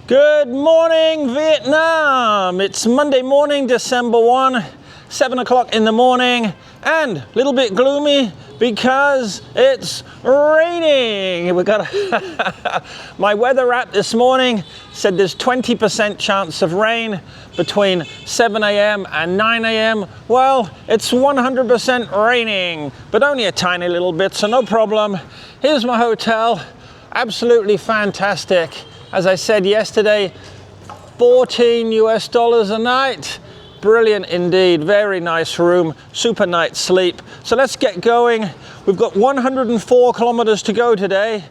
Good morning, Vietnam! It's Monday morning, December 1, 7 o'clock in the morning, and a little bit gloomy because it's raining. We got my weather app this morning said there's 20% chance of rain between 7 a.m. and 9 a.m. Well, it's 100% raining, but only a tiny little bit, so no problem. Here's my hotel, absolutely fantastic. As I said yesterday, $14 US a night. Brilliant indeed, very nice room, super night's sleep. So let's get going. We've got 104 kilometers to go today.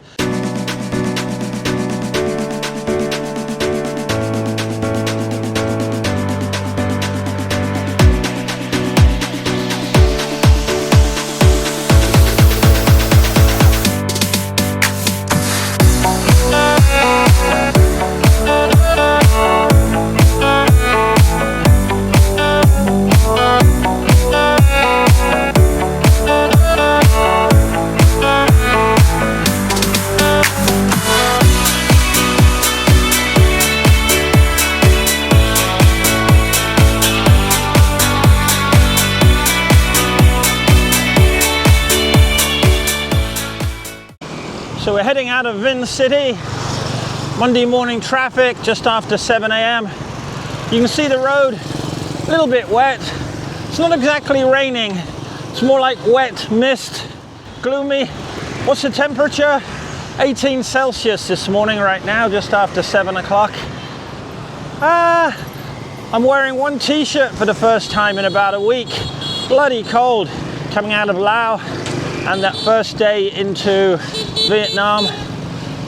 So we're heading out of Vinh City. Monday morning traffic just after 7 a.m. You can see the road, a little bit wet. It's not exactly raining. It's more like wet mist, gloomy. What's the temperature? 18 Celsius this morning right now, just after 7 o'clock. I'm wearing one t-shirt for the first time in about a week. Bloody cold coming out of Laos and that first day into Vietnam.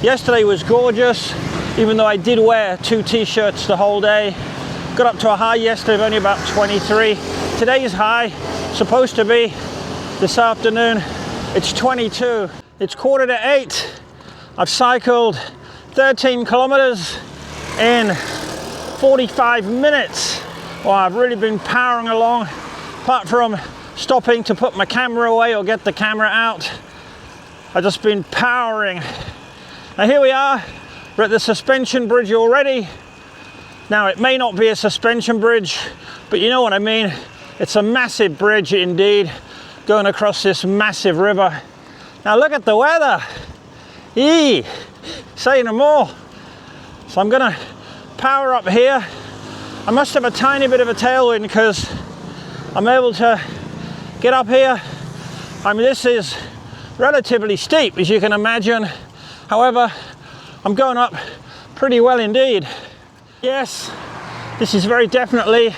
Yesterday was gorgeous, even though I did wear two t-shirts the whole day. Got up to a high yesterday of only about 23. Today's high, supposed to be this afternoon, it's 22. It's 7:45. I've cycled 13 kilometers in 45 minutes. Well, I've really been powering along, apart from stopping to put my camera away or get the camera out. I've just been powering. Now here we are, we're at the suspension bridge already. Now it may not be a suspension bridge, but you know what I mean. It's a massive bridge indeed, going across this massive river. Now look at the weather. Eee, say no more. So I'm gonna power up here. I must have a tiny bit of a tailwind because I'm able to get up here. I mean, this is relatively steep, as you can imagine. However, I'm going up pretty well indeed. Yes, this is very definitely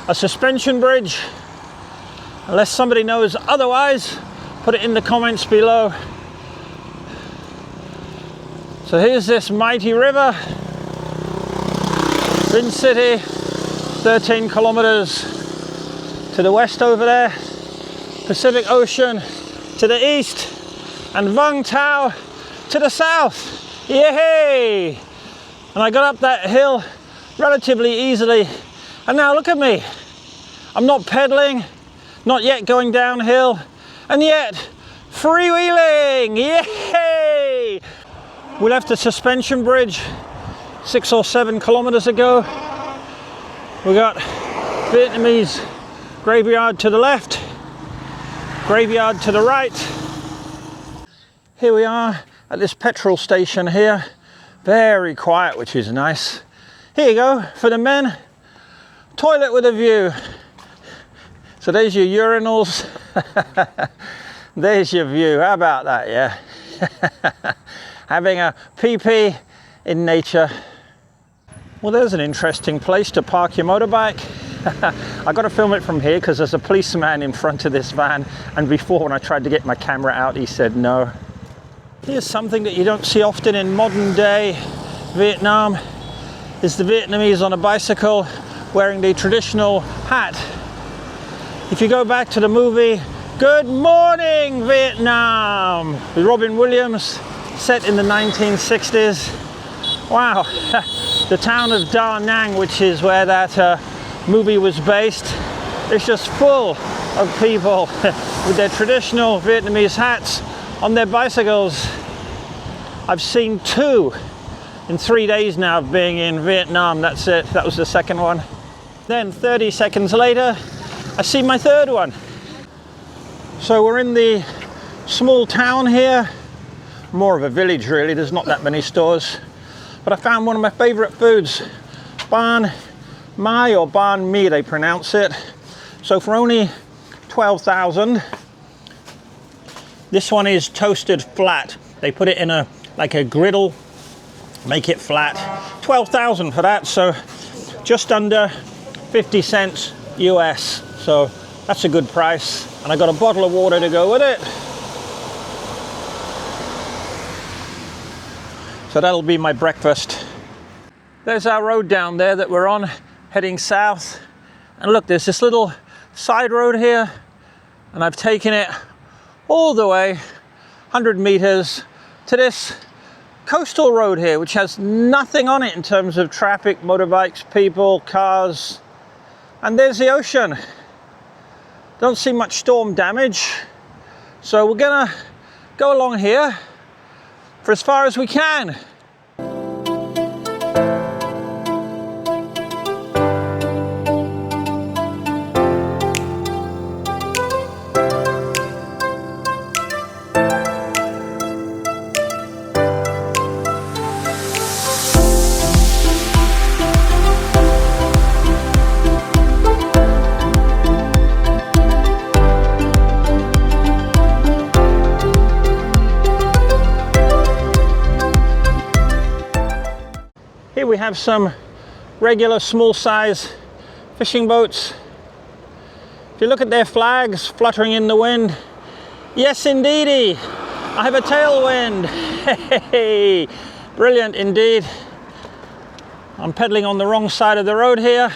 a suspension bridge. Unless somebody knows otherwise, put it in the comments below. So here's this mighty river, Vinh City, 13 kilometers to the west over there, Pacific Ocean to the east, and Vung Tau to the south. Yay! And I got up that hill relatively easily. And now look at me. I'm not pedaling, not yet going downhill, and yet freewheeling. Yay! We left the suspension bridge 6 or 7 kilometers ago. We got Vietnamese graveyard to the left, graveyard to the right. Here we are at this petrol station here. Very quiet, which is nice. Here you go, for the men. Toilet with a view. So there's your urinals. There's your view. How about that, yeah? Having a pee-pee in nature. Well, there's an interesting place to park your motorbike. I got to film it from here because there's a policeman in front of this van, and before, when I tried to get my camera out, he said no. Here's something that you don't see often in modern day Vietnam, is the Vietnamese on a bicycle wearing the traditional hat. If you go back to the movie Good Morning Vietnam with Robin Williams, set in the 1960s. Wow, the town of Da Nang, which is where that movie was based, it's just full of people with their traditional Vietnamese hats on their bicycles. I've seen two in 3 days now of being in Vietnam. That's it, that was the second one. Then 30 seconds later, I see my third one. So we're in the small town here, more of a village really, there's not that many stores. But I found one of my favorite foods, banh mi or banh mi they pronounce it. So for only 12,000, this one is toasted flat. They put it in a like a griddle, make it flat. 12,000 for that, so just under 50 cents US. So that's a good price. And I got a bottle of water to go with it. So that'll be my breakfast. There's our road down there that we're on, heading south. And look, there's this little side road here, and I've taken it all the way 100 meters to this coastal road here, which has nothing on it in terms of traffic, motorbikes, people, cars. And there's the ocean. Don't see much storm damage. So we're gonna go along here for as far as we can. Here we have some regular small size fishing boats. If you look at their flags fluttering in the wind, yes indeedy, I have a tailwind. Hey, brilliant indeed. I'm pedaling on the wrong side of the road here,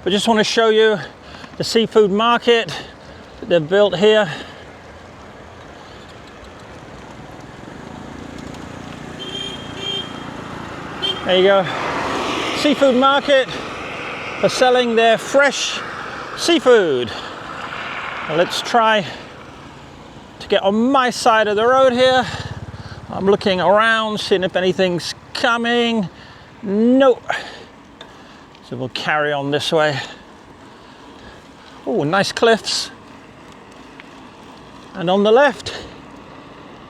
but just want to show you the seafood market that they've built here. There you go, seafood market for selling their fresh seafood. Now let's try to get on my side of the road here. I'm looking around, seeing if anything's coming. Nope. So we'll carry on this way. Oh, nice cliffs. And on the left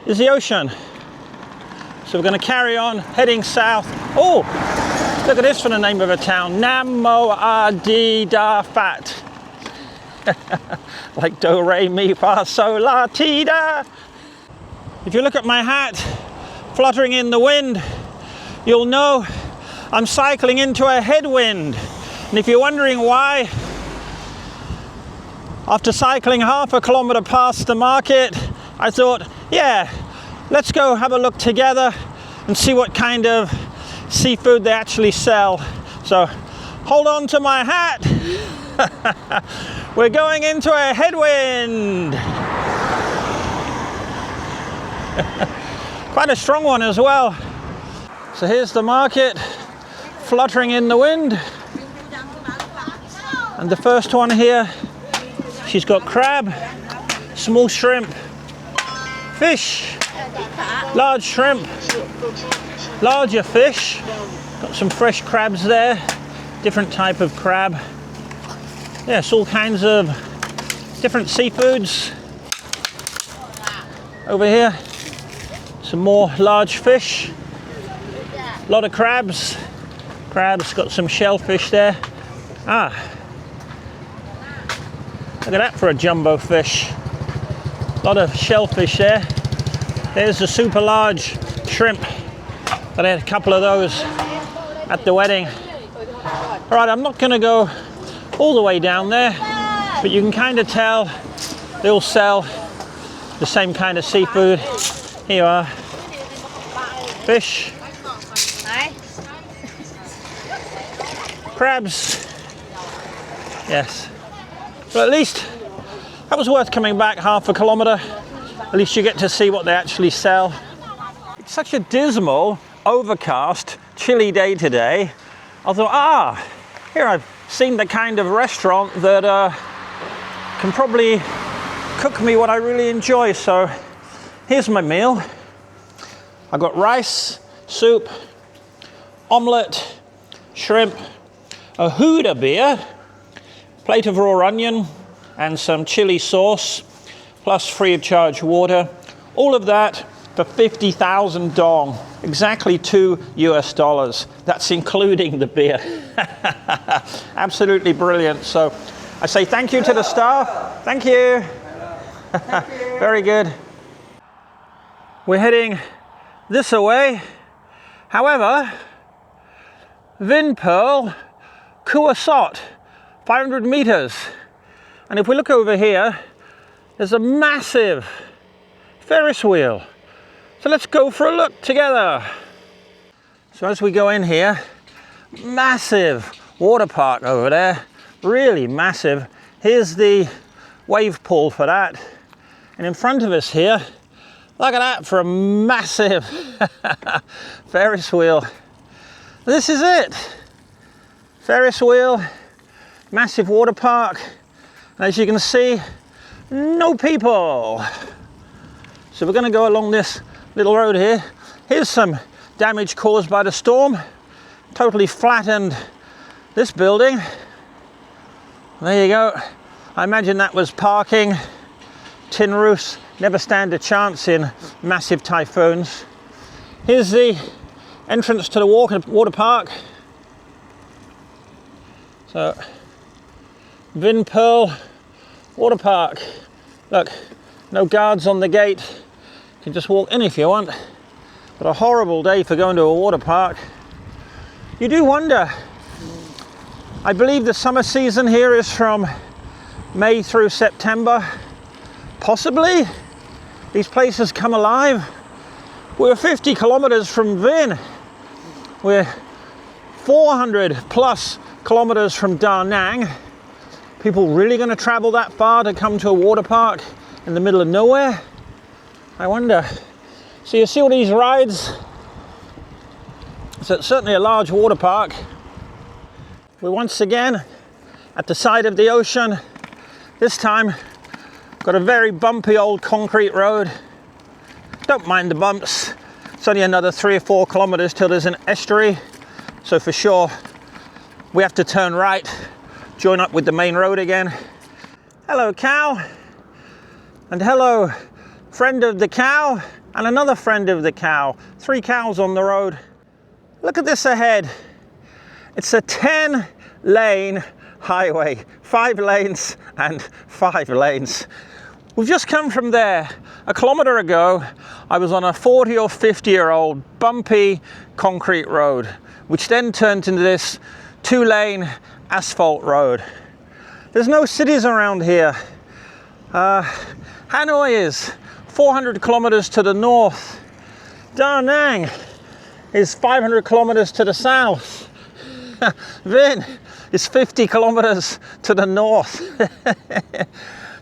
is the ocean. So we're going to carry on, heading south. Oh, look at this for the name of a town. Nam Mo A Di Da Fat. Like do, re, mi, fa, sol, la, ti, da. If you look at my hat fluttering in the wind, you'll know I'm cycling into a headwind. And if you're wondering why, after cycling half a kilometer past the market, I thought, yeah, let's go have a look together and see what kind of seafood they actually sell. So hold on to my hat. We're going into a headwind. Quite a strong one as well. So here's the market fluttering in the wind. And the first one here, she's got crab, small shrimp, fish, large shrimp, larger fish. Got some fresh crabs there, different type of crab. Yes, all kinds of different seafoods. Over here, some more large fish. A lot of crabs. Crabs, got some shellfish there. Ah, look at that for a jumbo fish. A lot of shellfish there. There's the super large shrimp. I had a couple of those at the wedding. All right, I'm not gonna go all the way down there, but you can kind of tell they all sell the same kind of seafood. Here you are. Fish. Crabs. Yes. But at least that was worth coming back half a kilometer. At least you get to see what they actually sell. It's such a dismal, overcast, chilly day today. I thought, here I've seen the kind of restaurant that can probably cook me what I really enjoy. So here's my meal. I've got rice, soup, omelette, shrimp, a Huda beer, plate of raw onion, and some chili sauce, plus free of charge water. All of that for 50,000 dong, exactly $2 US. That's including the beer. Absolutely brilliant. So I say thank you to the staff. Thank you. Thank you. Very good. We're heading this away. However, Vinh Pearl, Kua Sot, 500 meters. And if we look over here, there's a massive Ferris wheel. So let's go for a look together. So as we go in here, massive water park over there, really massive. Here's the wave pool for that. And in front of us here, look at that for a massive Ferris wheel. This is it. Ferris wheel, massive water park. And as you can see, no people. So we're going to go along this little road here. Here's some damage caused by the storm. Totally flattened this building. There you go. I imagine that was parking. Tin roofs never stand a chance in massive typhoons. Here's the entrance to the water park. So, Vinh Pearl Water Park. Look, no guards on the gate. You can just walk in if you want. But a horrible day for going to a water park. You do wonder. I believe the summer season here is from May through September. Possibly. These places come alive. We're 50 kilometers from Vinh. We're 400 plus kilometers from Da Nang. People really going to travel that far to come to a water park in the middle of nowhere? I wonder. So you see all these rides? So it's certainly a large water park. We're once again at the side of the ocean. This time, got a very bumpy old concrete road. Don't mind the bumps. It's only another 3 or 4 kilometers till there's an estuary. So for sure, we have to turn right, join up with the main road again. Hello, cow. And hello, friend of the cow, and another friend of the cow. 3 cows on the road. Look at this ahead. It's a 10-lane highway, 5 lanes and 5 lanes. We've just come from there. A kilometer ago, I was on a 40 or 50-year-old bumpy concrete road, which then turned into this 2-lane asphalt road. There's no cities around here. Hanoi is 400 kilometers to the north. Da Nang is 500 kilometers to the south. Vinh is 50 kilometers to the north.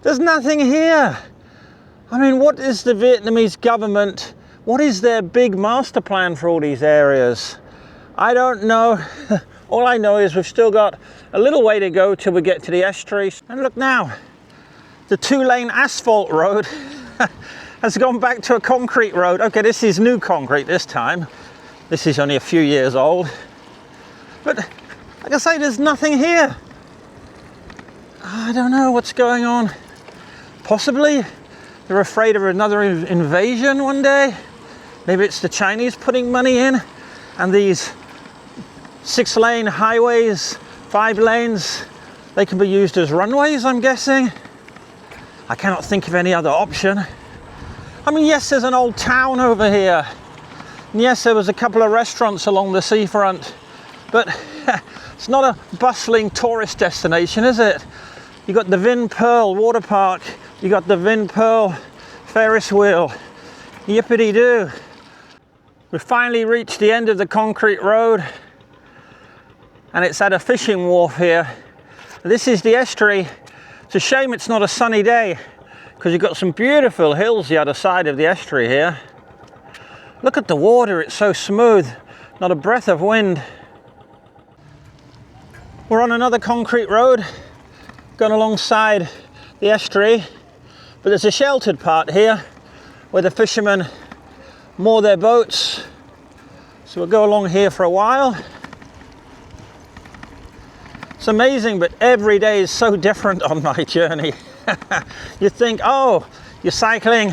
There's nothing here. I mean, what is the Vietnamese government? What is their big master plan for all these areas? I don't know. All I know is we've still got a little way to go till we get to the estuary. And look now, the 2-lane asphalt road has gone back to a concrete road. Okay, this is new concrete this time. This is only a few years old. But like I say, there's nothing here. I don't know what's going on. Possibly they're afraid of another invasion one day. Maybe it's the Chinese putting money in, and these 6-lane highways, 5 lanes, they can be used as runways, I'm guessing. I cannot think of any other option. I mean, yes, there's an old town over here. And yes, there was a couple of restaurants along the seafront, but it's not a bustling tourist destination, is it? You got the Vinh Pearl Water Park, you got the Vinh Pearl Ferris wheel. Yippity-doo. We finally reached the end of the concrete road, and it's at a fishing wharf here. This is the estuary. It's a shame it's not a sunny day, because you've got some beautiful hills the other side of the estuary here. Look at the water, it's so smooth, not a breath of wind. We're on another concrete road, going alongside the estuary, but there's a sheltered part here where the fishermen moor their boats. So we'll go along here for a while. It's amazing, but every day is so different on my journey. You think, oh, you're cycling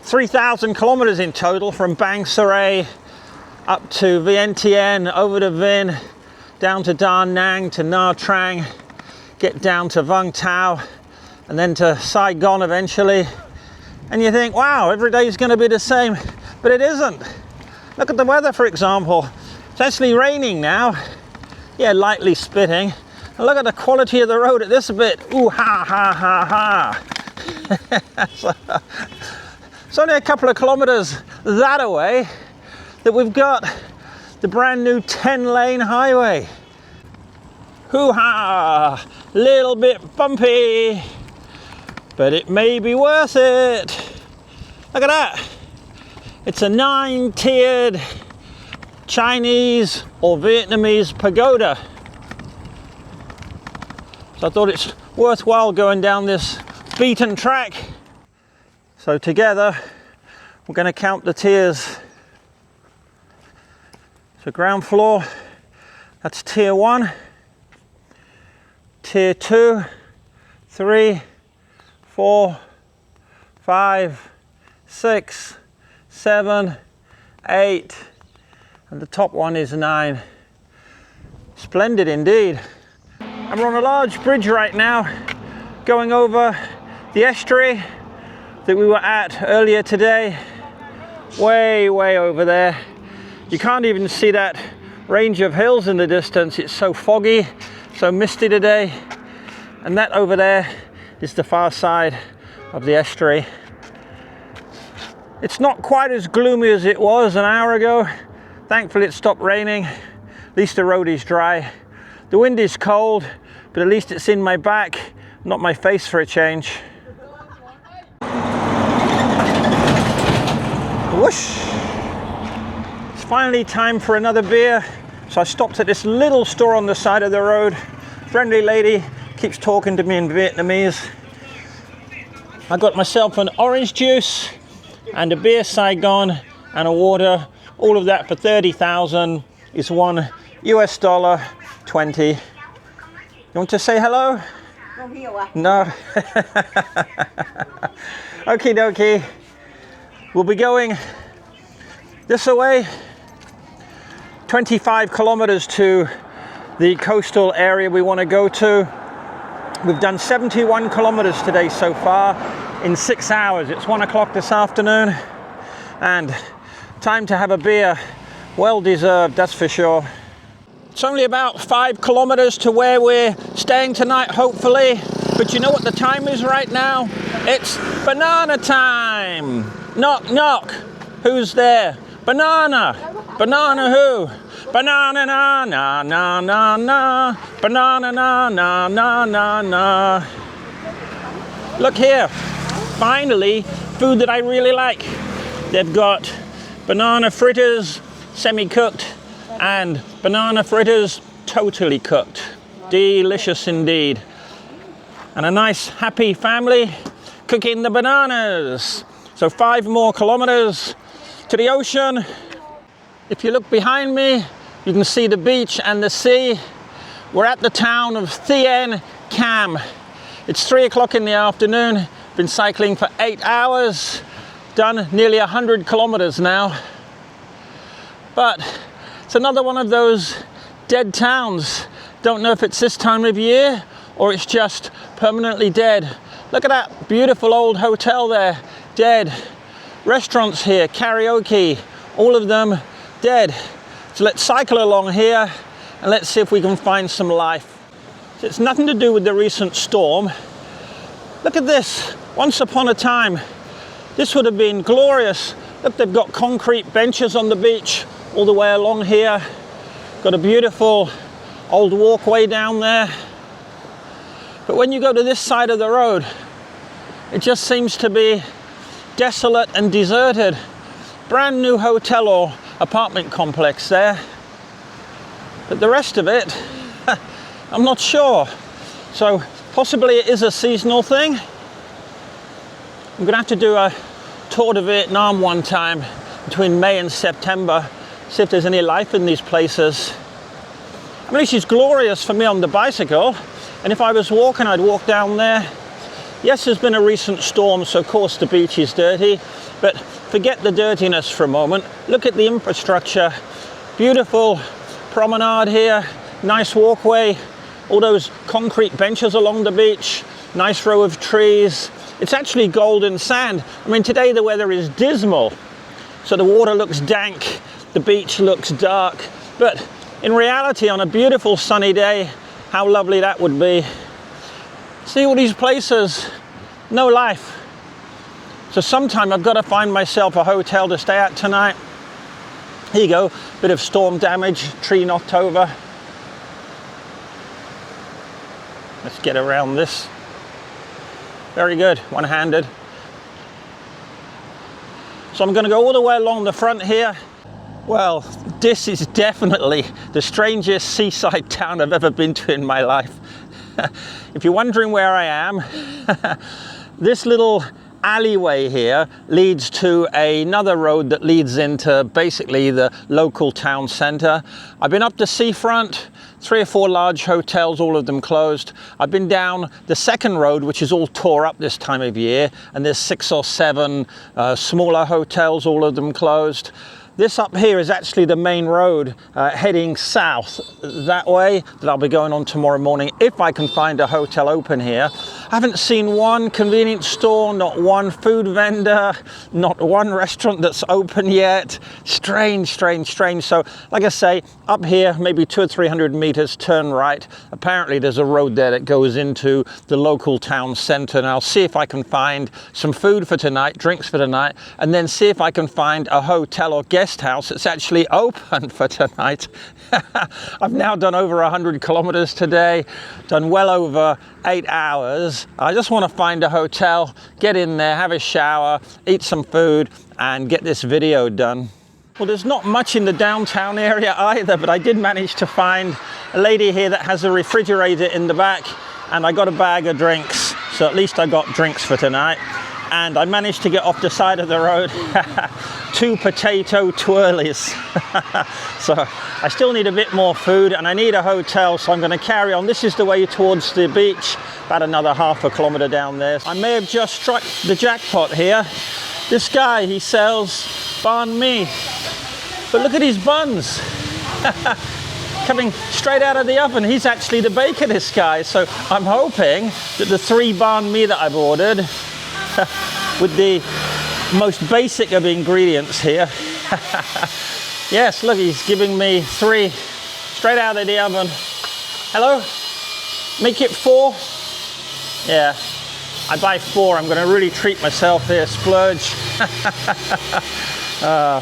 3,000 kilometers in total from Bang Saray up to Vientiane, over to Vinh, down to Da Nang, to Nha Trang, get down to Vung Tau, and then to Saigon eventually. And you think, wow, every day is going to be the same, but it isn't. Look at the weather, for example. It's actually raining now. Yeah, lightly spitting. And look at the quality of the road at this bit. Ooh, ha, ha, ha, ha. It's only a couple of kilometers that away that we've got the brand new 10-lane highway. Hoo-ha! Little bit bumpy, but it may be worth it. Look at that. It's a 9-tiered Chinese or Vietnamese pagoda. So I thought it's worthwhile going down this beaten track. So together, we're going to count the tiers. So ground floor, that's tier 1, tier 2, 3, 4, 5, 6, 7, 8, and the top one is 9. Splendid indeed. And we're on a large bridge right now, going over the estuary that we were at earlier today. Way over there. You can't even see that range of hills in the distance. It's so foggy, so misty today. And that over there is the far side of the estuary. It's not quite as gloomy as it was an hour ago. Thankfully it stopped raining. At least the road is dry. The wind is cold, but at least it's in my back, not my face for a change. Whoosh! It's finally time for another beer. So I stopped at this little store on the side of the road. Friendly lady keeps talking to me in Vietnamese. I got myself an orange juice and a beer Saigon and a water. All of that for 30,000 is $1 US 20. You want to say hello? No. Okie dokie. We'll be going this away, 25 kilometers to the coastal area we want to go to. We've done 71 kilometers today so far in 6 hours. It's 1 o'clock this afternoon and time to have a beer. Well deserved, that's for sure. It's only about 5 kilometers to where we're staying tonight, hopefully. But you know what the time is right now? It's banana time. Knock, knock. Who's there? Banana. Banana who? Banana na na na na na. Banana na na na na na. Look here. Finally, food that I really like. They've got banana fritters, semi-cooked, and banana fritters totally cooked. Delicious indeed. And a nice happy family cooking the bananas. So 5 more kilometers to the ocean. If you look behind me, you can see the beach and the sea. We're at the town of Vientiane. It's 3 o'clock in the afternoon. Been cycling for 8 hours. Done nearly 100 kilometers now. But it's another one of those dead towns. Don't know if it's this time of year or it's just permanently dead. Look at that beautiful old hotel there, dead. Restaurants here, karaoke, all of them dead. So let's cycle along here and let's see if we can find some life. So it's nothing to do with the recent storm. Look at this, once upon a time, this would have been glorious. Look, they've got concrete benches on the beach all the way along here. Got a beautiful old walkway down there. But when you go to this side of the road, it just seems to be desolate and deserted. Brand new hotel or apartment complex there. But the rest of it, I'm not sure. So possibly it is a seasonal thing. I'm gonna have to do a tour to Vietnam one time between May and September, See if there's any life in these places. I mean, she's glorious for me on the bicycle, and if I was walking, I'd walk down there. Yes, there's been a recent storm, so of course the beach is dirty, but forget the dirtiness for a moment. Look at the infrastructure. Beautiful promenade here, nice walkway, all those concrete benches along the beach, nice row of trees. It's actually golden sand. I mean, today the weather is dismal, so the water looks dank, the beach looks dark, but in reality, on a beautiful sunny day, how lovely that would be. See all these places, no life. So sometime I've got to find myself a hotel to stay at tonight. Here you go, bit of storm damage, tree knocked over. Let's get around this. Very good, one-handed. So I'm going to go all the way along the front here. Well, this is definitely the strangest seaside town I've ever been to in my life. If you're wondering where I am, this little alleyway here leads to another road that leads into basically the local town centre. I've been up the seafront, 3 or 4 large hotels, all of them closed. I've been down the second road, which is all tore up this time of year, and there's 6 or 7 smaller hotels, all of them closed. This up here is actually the main road heading south that way that I'll be going on tomorrow morning if I can find a hotel open here. I haven't seen one convenience store, not one food vendor, not one restaurant that's open yet. Strange, strange, strange. So like I say, up here, maybe 200 or 300 meters, turn right. Apparently there's a road there that goes into the local town center, and I'll see if I can find some food for tonight, drinks for tonight, and then see if I can find a hotel or guest house that's actually open for tonight. I've now done over 100 kilometers today, done well over 8 hours. I just want to find a hotel, get in there, have a shower, eat some food, and get this video done. Well, there's not much in the downtown area either, but I did manage to find a lady here that has a refrigerator in the back, and I got a bag of drinks, so at least I got drinks for tonight. And I managed to get off the side of the road 2 potato twirlies. So I still need a bit more food, and I need a hotel, so I'm going to carry on. This is the way towards the beach, about another half a kilometer down there. I may have just struck the jackpot here. This guy, he sells banh mi, but look at his buns. Coming straight out of the oven. He's actually the baker, this guy. So I'm hoping that the 3 banh mi that I've ordered with the most basic of ingredients here. Yes, look, he's giving me 3 straight out of the oven. Hello? Make it 4? Yeah, I buy 4. I'm going to really treat myself here, splurge.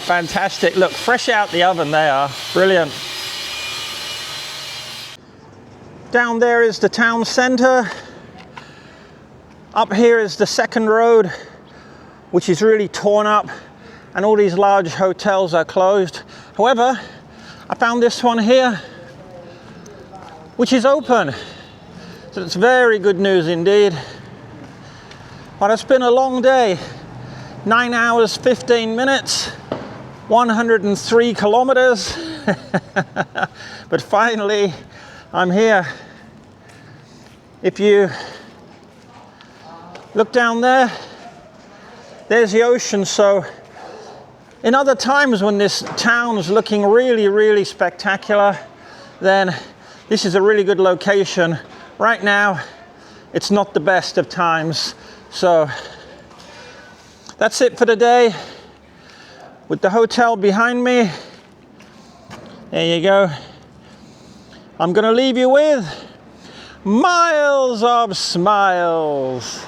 Fantastic. Look, fresh out the oven they are. Brilliant. Down there is the town centre. Up here is the second road, which is really torn up, and all these large hotels are closed. However, I found this one here, which is open. So it's very good news indeed. But it's been a long day. 9 hours, 15 minutes, 103 kilometers. But finally, I'm here. If you look down there, there's the ocean. So in other times when this town is looking really, really spectacular, then this is a really good location. Right now, it's not the best of times. So that's it for today. With the hotel behind me, there you go. I'm gonna leave you with miles of smiles.